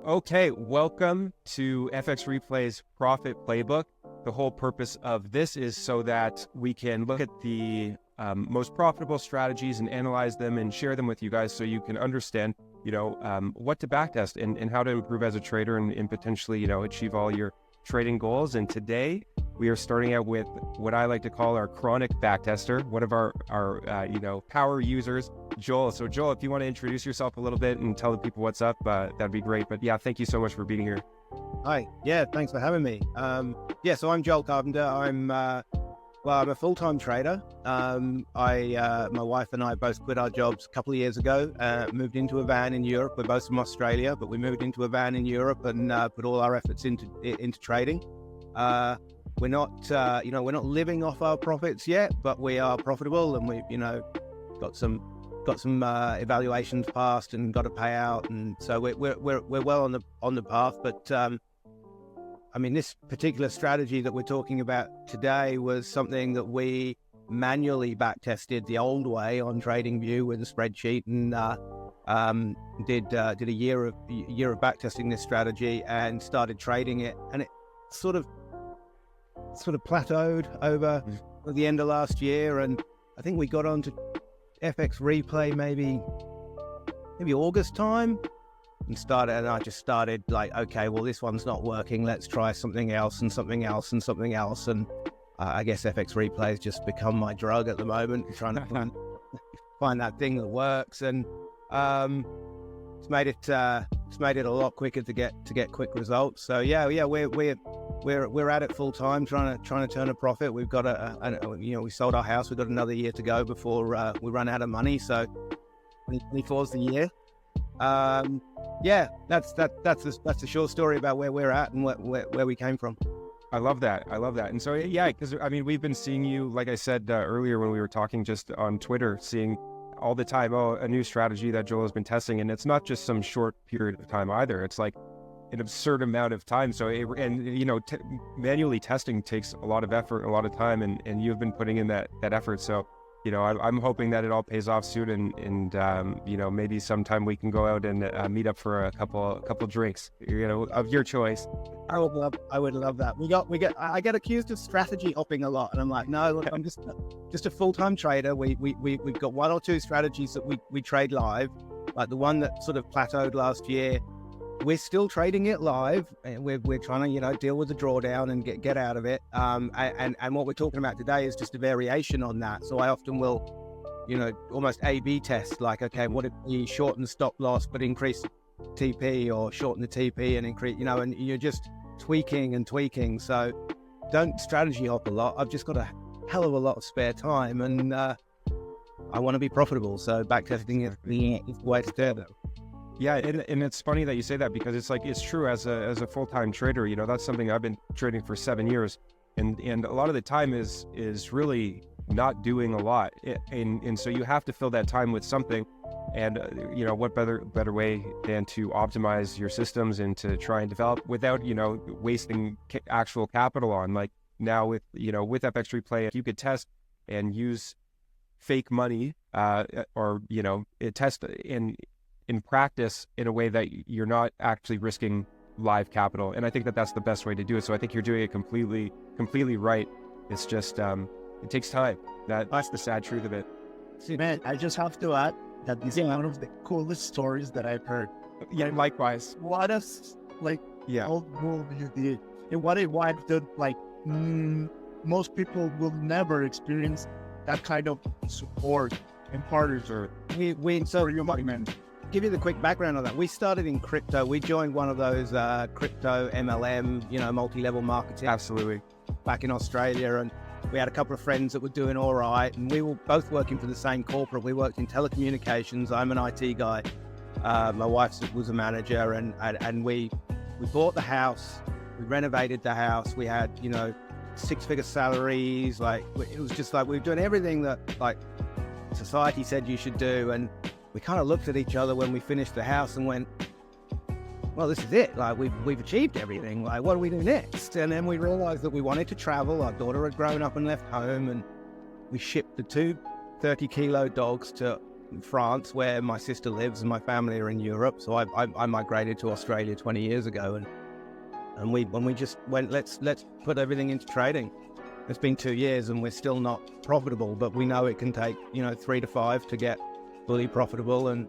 Okay, welcome to FX Replay's Profit Playbook. The whole purpose of this is so that we can look at the most profitable strategies and analyze them and share them with you guys so you can understand, what to backtest and how to improve as a trader and potentially, achieve all your trading goals. And today we are starting out with what I like to call our chronic backtester, one of our power users, Joel. So Joel, if you want to introduce yourself a little bit and tell the people what's up, that'd be great. But yeah, thank you so much for being here. Hi. Yeah, thanks for having me. So I'm Joel Carpenter. I'm a full-time trader. My wife and I both quit our jobs a couple of years ago, moved into a van in Europe. We're both from Australia, but we moved into a van in Europe and put all our efforts into trading. We're not living off our profits yet, but we are profitable, and we've, got some evaluations passed and got a payout, and so we're well on the path. But this particular strategy that we're talking about today was something that we manually backtested the old way on TradingView with a spreadsheet, and did a year of backtesting this strategy and started trading it, and it sort of plateaued over the end of last year, and I think we got onto FX Replay maybe August time, and I just started like, okay, well, this one's not working, let's try something else and something else and something else. And I guess FX Replay has just become my drug at the moment, trying to find that thing that works, and it's made it a lot quicker to get quick results. So we're at it full time, trying to turn a profit. We've got we sold our house. We've got another year to go before we run out of money. So 2024 is the year. That's a short story about where we're at and where we came from. I love that. And so, because we've been seeing you, like I said earlier when we were talking just on Twitter, seeing all the time, a new strategy that Joel has been testing. And it's not just some short period of time either. It's like an absurd amount of time. So, manually testing takes a lot of effort, a lot of time, and you've been putting in that effort. So, I'm hoping that it all pays off soon, and maybe sometime we can go out and meet up for a couple drinks, of your choice. I would love that. I get accused of strategy hopping a lot, and I'm like, no, look, I'm just a full-time trader. We've got one or two strategies that we trade live, like the one that sort of plateaued last year. We're still trading it live, and we're trying to, deal with the drawdown and get out of it. And what we're talking about today is just a variation on that. So I often will, almost A/B test, like, okay, what if we shorten the stop loss but increase TP, or shorten the TP and increase, and you're just tweaking and tweaking. So don't strategy hop a lot. I've just got a hell of a lot of spare time, and I want to be profitable. So backtesting is the way to do it. Yeah, and it's funny that you say that, because it's true as a full-time trader. That's something I've been trading for 7 years, and a lot of the time is really not doing a lot, and so you have to fill that time with something. And what better way than to optimize your systems and to try and develop without wasting actual capital on, like now with FX Replay, if you could test and use fake money or test in practice in a way that you're not actually risking live capital. And I think that that's the best way to do it. So I think you're doing it completely right. It's just, it takes time. That's the sad truth of it. See, man, I just have to add that this is one of the coolest stories that I've heard. Yeah, likewise. What a, old move you did. And what a wife did, most people will never experience that kind of support and partnership. Give you the quick background on that. We started in crypto. We joined one of those crypto MLM, multi-level marketing. Absolutely. Back in Australia, and we had a couple of friends that were doing all right, and we were both working for the same corporate. We worked in telecommunications. I'm an IT guy. My wife was a manager, and we bought the house. We renovated the house. We had, six-figure salaries. It was just like we were doing everything that society said you should do, and we kind of looked at each other when we finished the house and went, well, this is it. We've achieved everything. What do we do next? And then we realized that we wanted to travel. Our daughter had grown up and left home, and we shipped the two 30-kilo dogs to France, where my sister lives, and my family are in Europe. So I migrated to Australia 20 years ago, and we just went, let's put everything into trading. It's been 2 years and we're still not profitable, but we know it can take 3 to 5 to get fully profitable. And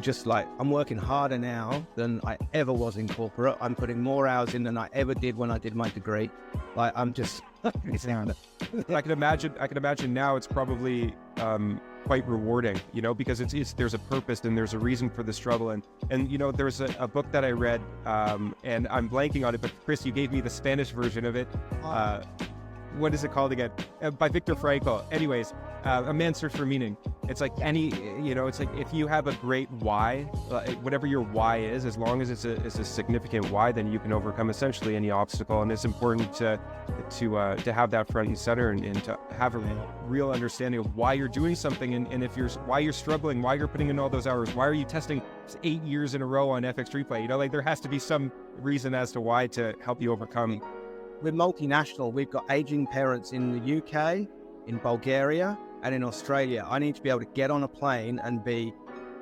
just like, I'm working harder now than I ever was in corporate. I'm putting more hours in than I ever did when I did my degree. Like, I'm just I can imagine now it's probably quite rewarding, because it's there's a purpose and there's a reason for the struggle. And there's a book that I read, and I'm blanking on it, but Chris, you gave me the Spanish version of it. What is it called again? By Viktor Frankl. Anyways, A Man's Search for Meaning. It's like it's like if you have a great why, whatever your why is, as long as it's a significant why, then you can overcome essentially any obstacle. And it's important to have that front and center, and to have a real understanding of why you're doing something, and why you're struggling, why you're putting in all those hours, why are you testing 8 years in a row on FX Replay? Like, there has to be some reason as to why to help you overcome. We're multinational. We've got aging parents in the UK, in Bulgaria, and in Australia. I need to be able to get on a plane and be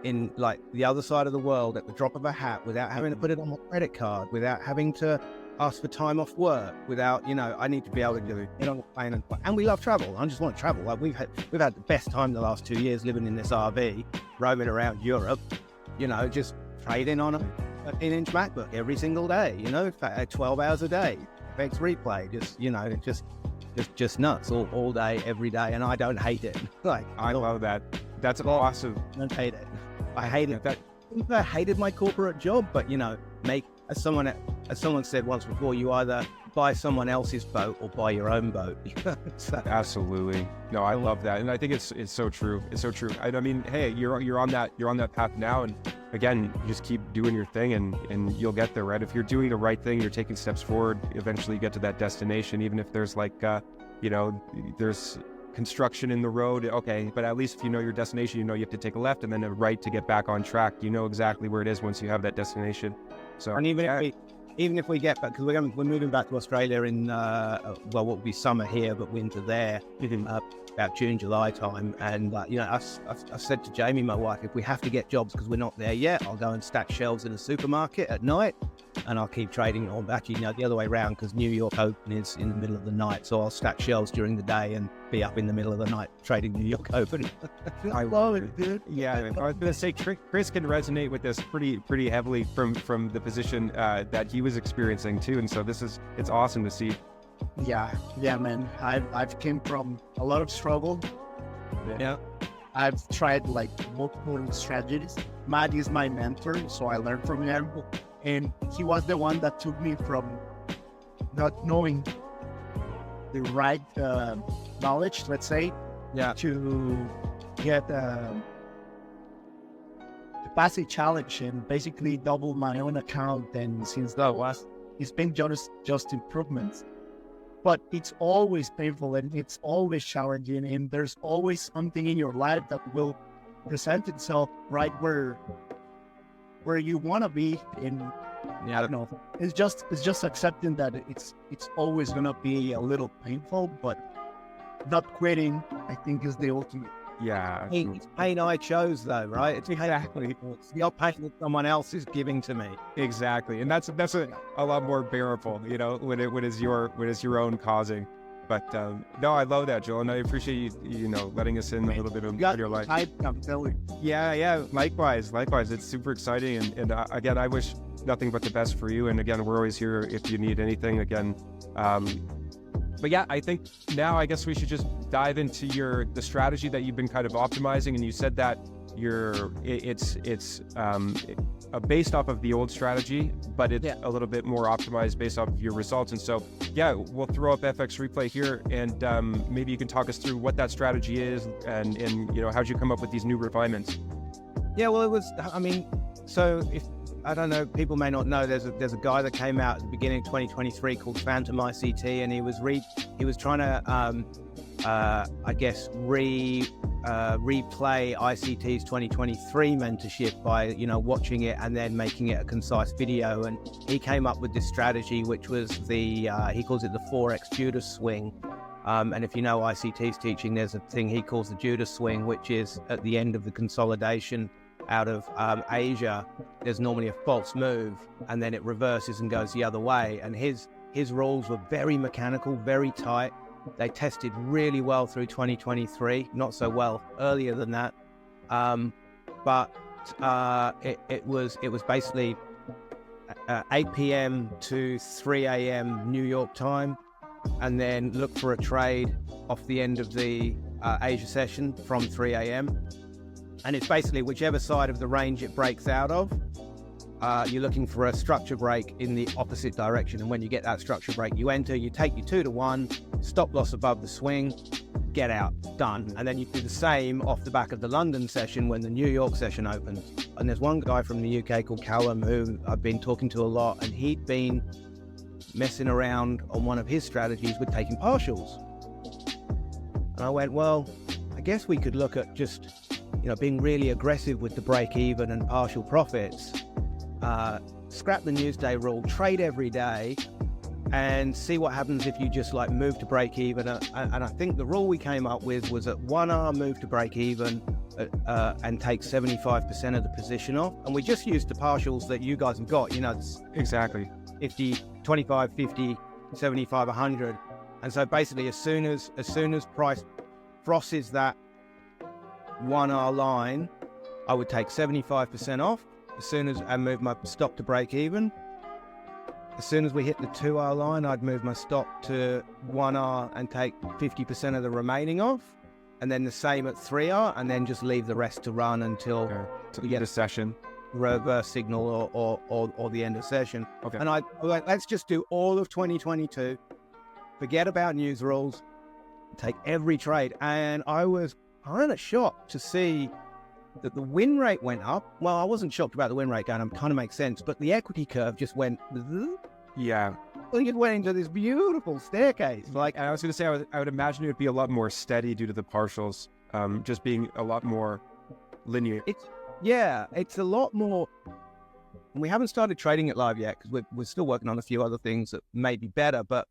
in like the other side of the world at the drop of a hat, without having to put it on my credit card, without having to ask for time off work, without, I need to be able to get on a plane. And we love travel. I just want to travel. Like, we've had the best time the last 2 years living in this RV, roaming around Europe, just trading on a 13-inch MacBook every single day, 12 hours a day. FX Replay, just nuts all day, every day, and I don't hate it. Like, I love that. That's awesome. I don't hate it. I hate it. I hated my corporate job, but as someone said once before, you either buy someone else's boat or buy your own boat. So. Absolutely. No, I love that, and I think it's so true. It's so true. I mean, hey, you're on that path now, and again, you just keep doing your thing, and you'll get there, right? If you're doing the right thing, you're taking steps forward, eventually you get to that destination, even if there's there's construction in the road. Okay, but at least if you know your destination, you have to take a left and then a right to get back on track. You know exactly where it is once you have that destination. So, and even if we get back, because we're moving back to Australia in what will be summer here, but winter there, about June, July time. And I've said to Jamie, my wife, if we have to get jobs because we're not there yet, I'll go and stack shelves in a supermarket at night, and I'll keep trading. Or actually, the other way around, because New York Open is in the middle of the night, so I'll stack shelves during the day and be up in the middle of the night trading New York Open. I love it, dude. Yeah, I was going to say, Chris can resonate with this pretty heavily from the position that he was experiencing too, and so it's awesome to see. Yeah, man. I've came from a lot of struggle. Yeah. I've tried like multiple strategies. Matt is my mentor, so I learned from him, and he was the one that took me from not knowing the right knowledge, let's say, to get to pass a challenge and basically double my own account. And since that it's been just improvements. But it's always painful and it's always challenging, and there's always something in your life that will present itself right where you want to be. And I don't know, it's just accepting that it's always gonna be a little painful, but not quitting, I think, is the ultimate. Yeah, it's pain I chose, though, right? It's exactly. It's the pain that someone else is giving to me. Exactly, and that's a lot more bearable, when it is your own causing. But no, I love that, Joel, and I appreciate you letting us in a little bit of your life. I'm telling you. Yeah, likewise. It's super exciting, and again, I wish nothing but the best for you. And again, we're always here if you need anything. Again. But yeah, I think now I guess we should just dive into the strategy that you've been kind of optimizing. And you said that it's based off of the old strategy, but it's a little bit more optimized based off of your results. And so, yeah, we'll throw up FX Replay here, and maybe you can talk us through what that strategy is, and how'd you come up with these new refinements? Yeah, well, so if I don't know, people may not know, there's a guy that came out at the beginning of 2023 called Phantom ICT, and he was trying to replay ICT's 2023 mentorship by watching it and then making it a concise video. And he came up with this strategy, which was he calls it the Forex Judas swing, And if you know ICT's teaching, there's a thing he calls the Judas swing, which is at the end of the consolidation out of Asia, there's normally a false move, and then it reverses and goes the other way. And his rules were very mechanical, very tight. They tested really well through 2023, not so well earlier than that. But it was basically 8 p.m. to 3 a.m. New York time, and then look for a trade off the end of the Asia session from 3 a.m. And it's basically whichever side of the range it breaks out of, you're looking for a structure break in the opposite direction. And when you get that structure break, you enter, you take your 2 to 1, stop loss above the swing, get out, done. And then you do the same off the back of the London session when the New York session opens. And there's one guy from the UK called Callum who I've been talking to a lot, and he'd been messing around on one of his strategies with taking partials. And I went, well, I guess we could look at just, being really aggressive with the break even and partial profits, scrap the Newsday rule, trade every day, and see what happens if you just move to break even. And I think the rule we came up with was at 1 hour move to break even and take 75% of the position off. And we just used the partials that you guys have got, Exactly. 50, 25, 50, 75, 100. And so basically as soon as price crosses that 1 hour line, I would take 75% off and move my stop to break even. As soon as we hit the 2 hour line, I'd move my stop to 1 hour and take 50% of the remaining off, and then the same at 3 hour, and then just leave the rest to run until you get a session, reverse signal or the end of session. Okay. And I went, let's just do all of 2022, forget about news rules, take every trade. And I was kind of shocked to see that the win rate went up. Well, I wasn't shocked about the win rate going up, kind of makes sense, but the equity curve just went, yeah. It went into this beautiful staircase. And I was going to say, I would imagine it would be a lot more steady due to the partials, just being a lot more linear. It's a lot more. And we haven't started trading it live yet because we're still working on a few other things that may be better, but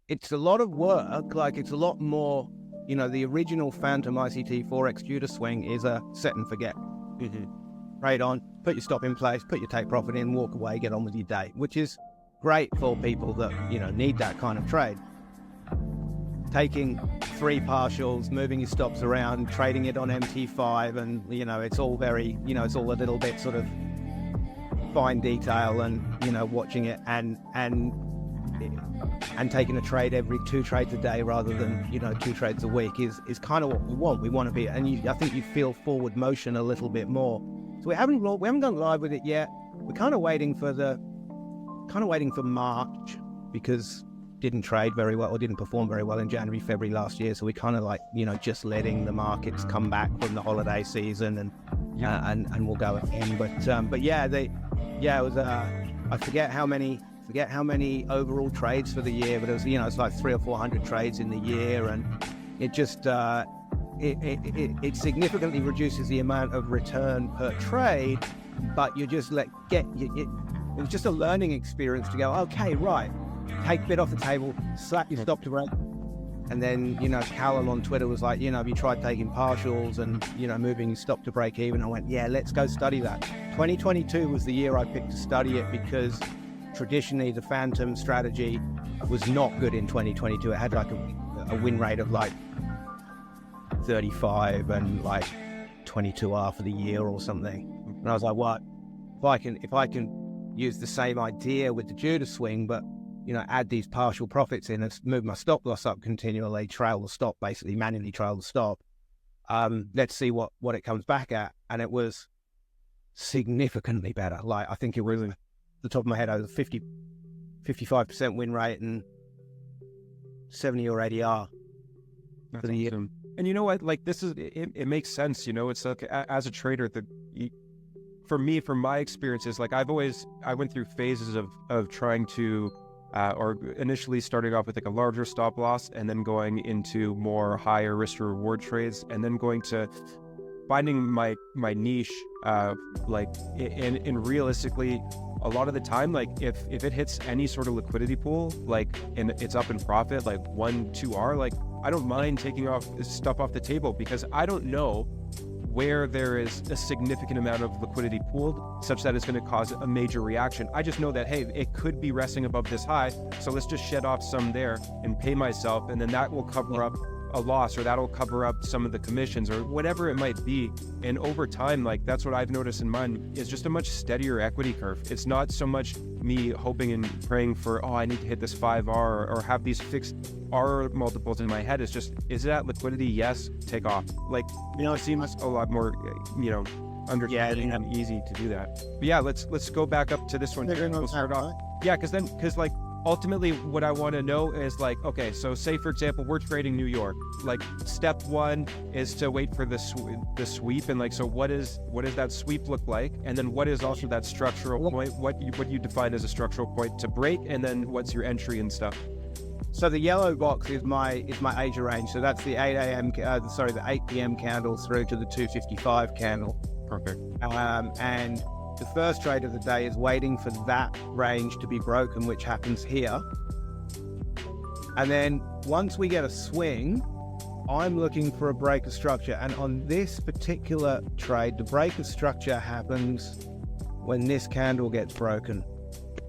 it's a lot of work. It's a lot more. The original Phantom ICT Forex Judas swing is a set and forget. Mm-hmm. Trade on, put your stop in place, put your take profit in, walk away, get on with your day, which is great for people that, need that kind of trade. Taking 3 partials, moving your stops around, trading it on MT5, and, it's all very, it's all a little bit sort of fine detail and, watching it and taking a trade every 2 trades a day rather than 2 trades a week is kind of what we want. We want to be, and I think you feel forward motion a little bit more. So we haven't gone live with it yet. We're kind of waiting for March because didn't trade very well or didn't perform very well in January, February last year. So we kind of just letting the markets come back from the holiday season and we'll go again. But it was I forget how many overall trades for the year, but it was it's like 300 or 400 trades in the year, and it just it significantly reduces the amount of return per trade. But you just it was just a learning experience to go, okay, right, take a bit off the table, slap your stop to break, and then Callum on Twitter was like, have you tried taking partials and moving your stop to break even? I went, yeah, let's go study that. 2022 was the year I picked to study it because traditionally the Phantom strategy was not good in 2022. It had a win rate of 35 and 22R for the year or something. And I was like, what? If I can use the same idea with the Judas swing, but add these partial profits in and move my stop loss up continually, trail the stop, basically manually trail the stop. Let's see what it comes back at. And it was significantly better. I think it was the top of my head, I was 55% win rate and 70 or 80R for the year. Awesome. And you know what? This is it makes sense. It's as a trader, for me, from my experiences, I went through phases of trying to, or initially starting off with a larger stop loss, and then going into more higher risk to reward trades, and then going to finding my niche, and realistically a lot of the time, like if it hits any sort of liquidity pool, like, and it's up in profit, like 1-2R, like I don't mind taking off stuff off the table, because I don't know where there is a significant amount of liquidity pooled such that it's going to cause a major reaction. I just know that, hey, it could be resting above this high, so let's just shed off some there and pay myself, and then that will cover up a loss, or that'll cover up some of the commissions, or whatever it might be. And over time, like, that's what I've noticed in mine, is just a much steadier equity curve. It's not so much me hoping and praying for, oh, I need to hit this 5R or have these fixed R multiples in my head. It's just, is it at liquidity? Yes, take off. Like, it seems a lot more, understanding and easy to do that. But yeah, let's go back up to this one. We'll start off. Yeah, because like, ultimately, what I want to know is, like, okay, so say, for example, we're trading New York. Like, step one is to wait for the sweep, and like, so what does that sweep look like? And then what is also that structural point? What you define as a structural point to break, and then what's your entry and stuff? So the yellow box is my Asia range. So that's the 8 p.m. candle through to the 255 candle. Perfect. And the first trade of the day is waiting for that range to be broken, which happens here. And then once we get a swing, I'm looking for a break of structure. And on this particular trade, the break of structure happens when this candle gets broken.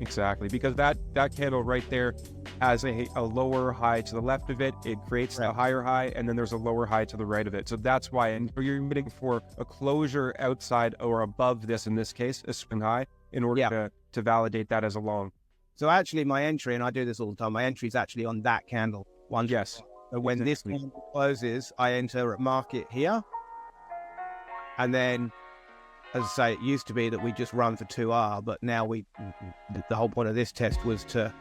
Exactly, because that candle right there has a lower high to the left of it. It creates a higher high, and then there's a lower high to the right of it. So that's why, and you're waiting for a closure outside or above this, in this case, a swing high, in order to validate that as a long. So actually my entry, and I do this all the time, my entry is actually on that candle. Yes. So when this candle closes, I enter at market here. And then, as I say, it used to be that we just run for 2R, but now the whole point of this test was to,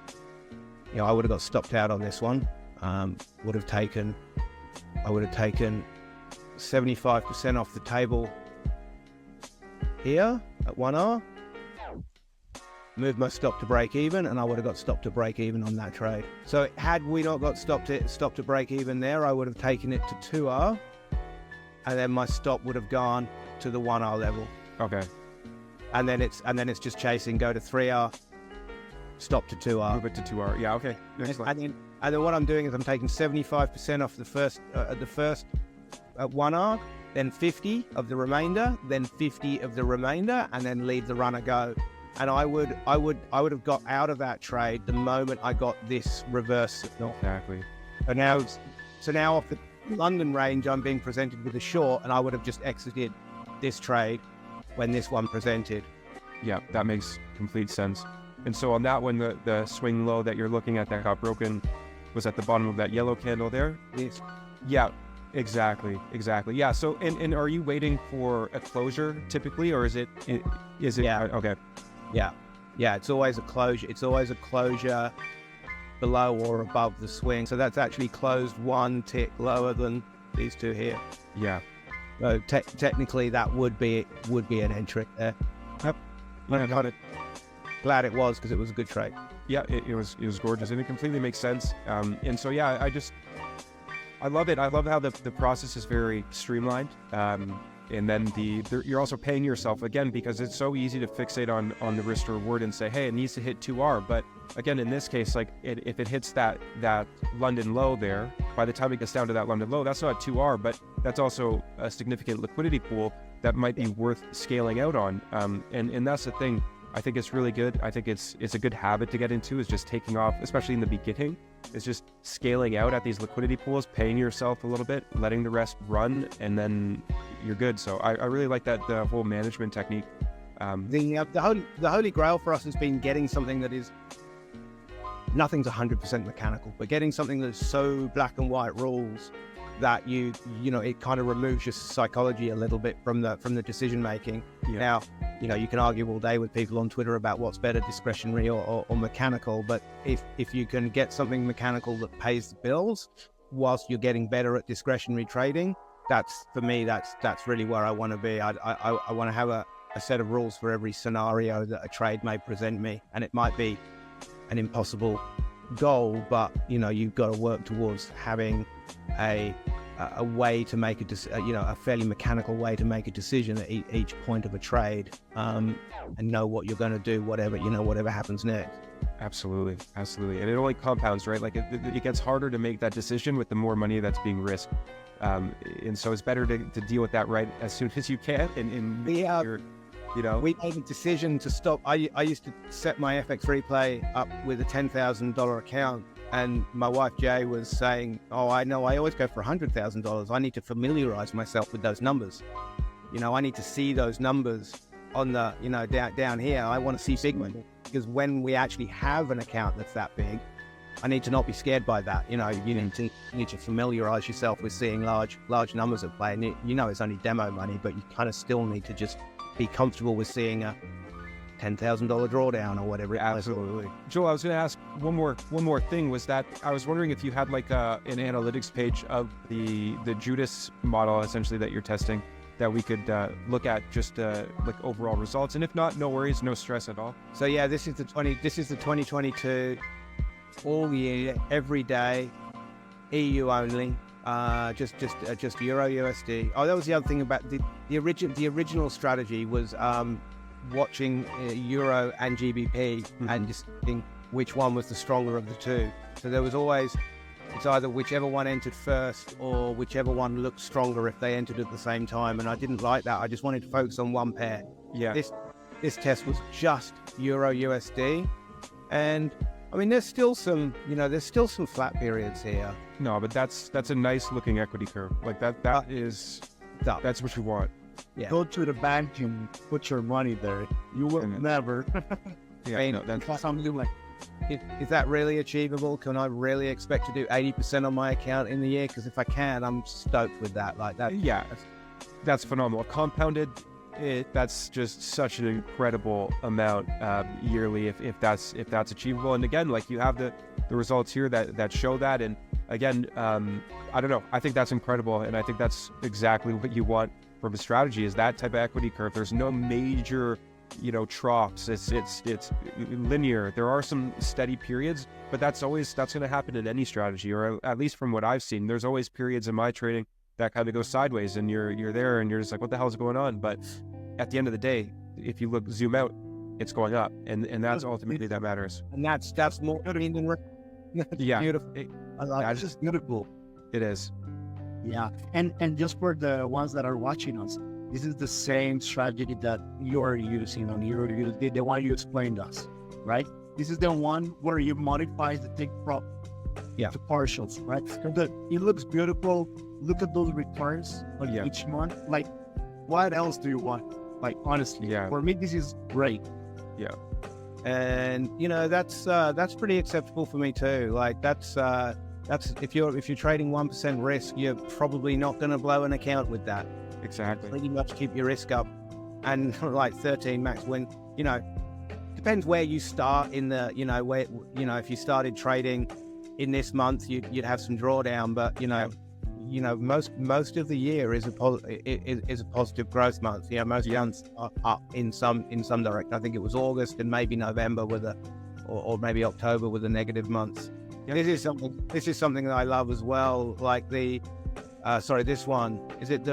I would have got stopped out on this one. I would have taken 75% off the table here at 1R, moved my stop to break even, and I would have got stopped to break even on that trade. So had we not got stopped to break even there, I would have taken it to 2R, and then my stop would have gone to the 1R level. Okay. And then it's just chasing, go to 3R, stop to 2R. Move it to 2R. Yeah, okay. And then what I'm doing is I'm taking 75% off the first at 1R, then 50 of the remainder, then 50 of the remainder, and then leave the runner go. And I would have got out of that trade the moment I got this reverse signal. Exactly. So now off the London range, I'm being presented with a short, and I would have just exited this trade when this one presented. Yeah, that makes complete sense. And so on that one, the swing low that you're looking at that got broken was at the bottom of that yellow candle there? Yes. Yeah, exactly. Yeah, so, and are you waiting for a closure typically, or is it? Yeah. Okay. Yeah, it's always a closure. It's always a closure below or above the swing. So that's actually closed one tick lower than these two here. Yeah. So technically that would be an entry there. Yep. I got it. Glad it was, because it was a good trade. Yeah, it was gorgeous, and it completely makes sense. And so yeah, I love it. I love how the process is very streamlined. And then you're also paying yourself again, because it's so easy to fixate on the risk to reward and say, hey, it needs to hit 2R. But again, in this case, like if it hits that London low there, by the time it gets down to that London low, that's not 2R, but that's also a significant liquidity pool that might be worth scaling out on. And that's the thing. I think it's really good. I think it's a good habit to get into, is just taking off, especially in the beginning. It's just scaling out at these liquidity pools, paying yourself a little bit, letting the rest run, and then you're good. So I really like that, the whole management technique. The holy grail for us has been getting something that is, nothing's 100% mechanical, but getting something that's so black and white rules that it kind of removes your psychology a little bit from the decision making. Yeah. Now, you can argue all day with people on Twitter about what's better, discretionary or mechanical, but if you can get something mechanical that pays the bills whilst you're getting better at discretionary trading, that's really where I want to be. I want to have a set of rules for every scenario that a trade may present me, and it might be an impossible goal, but you've got to work towards having a a way to make a fairly mechanical way to make a decision at each point of a trade, and know what you're going to do, whatever happens next. Absolutely. And it only compounds, right? Like it gets harder to make that decision with the more money that's being risked. And so it's better to deal with that right as soon as you can. We made a decision to stop. I used to set my FX replay up with a $10,000 account, and my wife Jay was saying, "Oh, I know. I always go for $100,000. I need to familiarize myself with those numbers. I need to see those numbers on the down here. I want to see big ones, because when we actually have an account that's that big, I need to not be scared by that. You need to familiarize yourself with seeing large numbers at play. And it's only demo money, but you kind of still need to just be comfortable with seeing a $10,000 drawdown or whatever. Absolutely. Joel, I was going to ask one more thing. Was that I was wondering if you had like an analytics page of the Judas model essentially that you're testing, that we could look at just like overall results. And if not, no worries, no stress at all. So yeah, this is the 2022 all year, every day, EU only. Just Euro USD. Oh, that was the other thing about the original strategy was watching Euro and GBP and just thinking which one was the stronger of the two. So there was always, it's either whichever one entered first or whichever one looked stronger if they entered at the same time. And I didn't like that. I just wanted to focus on one pair. Yeah. This test was just Euro USD, and I mean, there's still some flat periods here. No, but that's a nice looking equity curve. Like that's what you want. Yeah. Go to the bank and put your money there. You will never. That's something like. Is that really achievable? Can I really expect to do 80% on my account in the year? Because if I can, I'm stoked with that. Like that. Yeah, that's phenomenal. Compounded. That's just such an incredible amount yearly if that's achievable. And again, like you have the results here that show that. And again, I don't know. I think that's incredible, and I think that's exactly what you want from a strategy, is that type of equity curve. There's no major, troughs. It's linear. There are some steady periods, but that's going to happen in any strategy, or at least from what I've seen. There's always periods in my trading that kind of go sideways, and you're there and you're just like, what the hell is going on? But at the end of the day, if you zoom out, it's going up, and that's ultimately that matters. And that's more than yeah, beautiful. It's just beautiful. It is. Yeah, and just for the ones that are watching us, this is the same strategy that you're using on your the one you explained us, right? This is the one where you modify the take profit to partials, right? It looks beautiful. Look at those returns on each month. Like, what else do you want? Like, honestly, for me, this is great. Yeah. And that's pretty acceptable for me too. Like that's if you're trading 1% risk, you're probably not going to blow an account with that. Exactly. Pretty much keep your risk up, and like 13 max win. Depends where you start in the. If you started trading in this month, you'd have some drawdown, but most of the year is a positive growth month. Most months are up in some direction. I think it was August and maybe November or maybe October with the negative months. Yeah. This is something that I love as well. Like this one, is it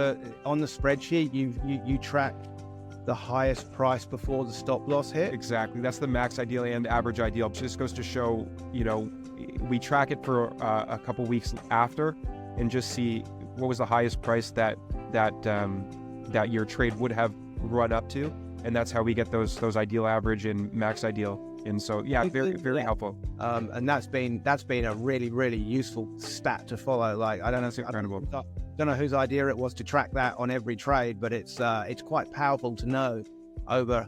on the spreadsheet you track the highest price before the stop loss hit? Exactly. That's the max ideal and average ideal. It just goes to show, we track it for a couple weeks after, and just see what was the highest price that your trade would have run up to, and that's how we get those ideal average and max ideal. And so very very helpful. And that's been a really really useful stat to follow. Like I don't know, that's incredible. I don't know whose idea it was to track that on every trade, but it's quite powerful to know over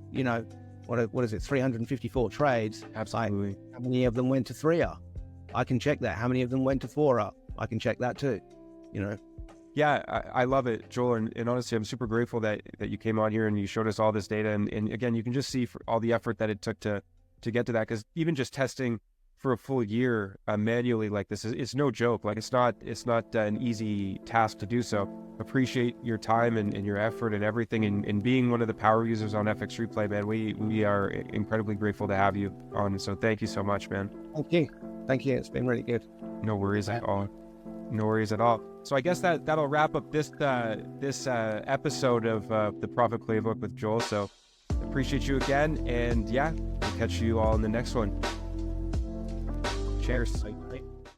what is it, 354 trades. Absolutely. Like, how many of them went to 3R? I can check that. How many of them went to 4R? I can check that too, Yeah, I love it, Joel. And honestly, I'm super grateful that you came on here and you showed us all this data. And again, you can just see for all the effort that it took to get to that, because even just testing for a full year manually like this it's no joke. Like it's not an easy task to do. So appreciate your time and your effort and everything, and being one of the power users on FX Replay, man. We are incredibly grateful to have you on. So thank you so much, man. Thank you. It's been really good. No worries at all. No worries at all. So I guess that'll wrap up this episode of the Profit Playbook with Joel. So appreciate you again, and yeah, we'll catch you all in the next one. Cheers. Bye.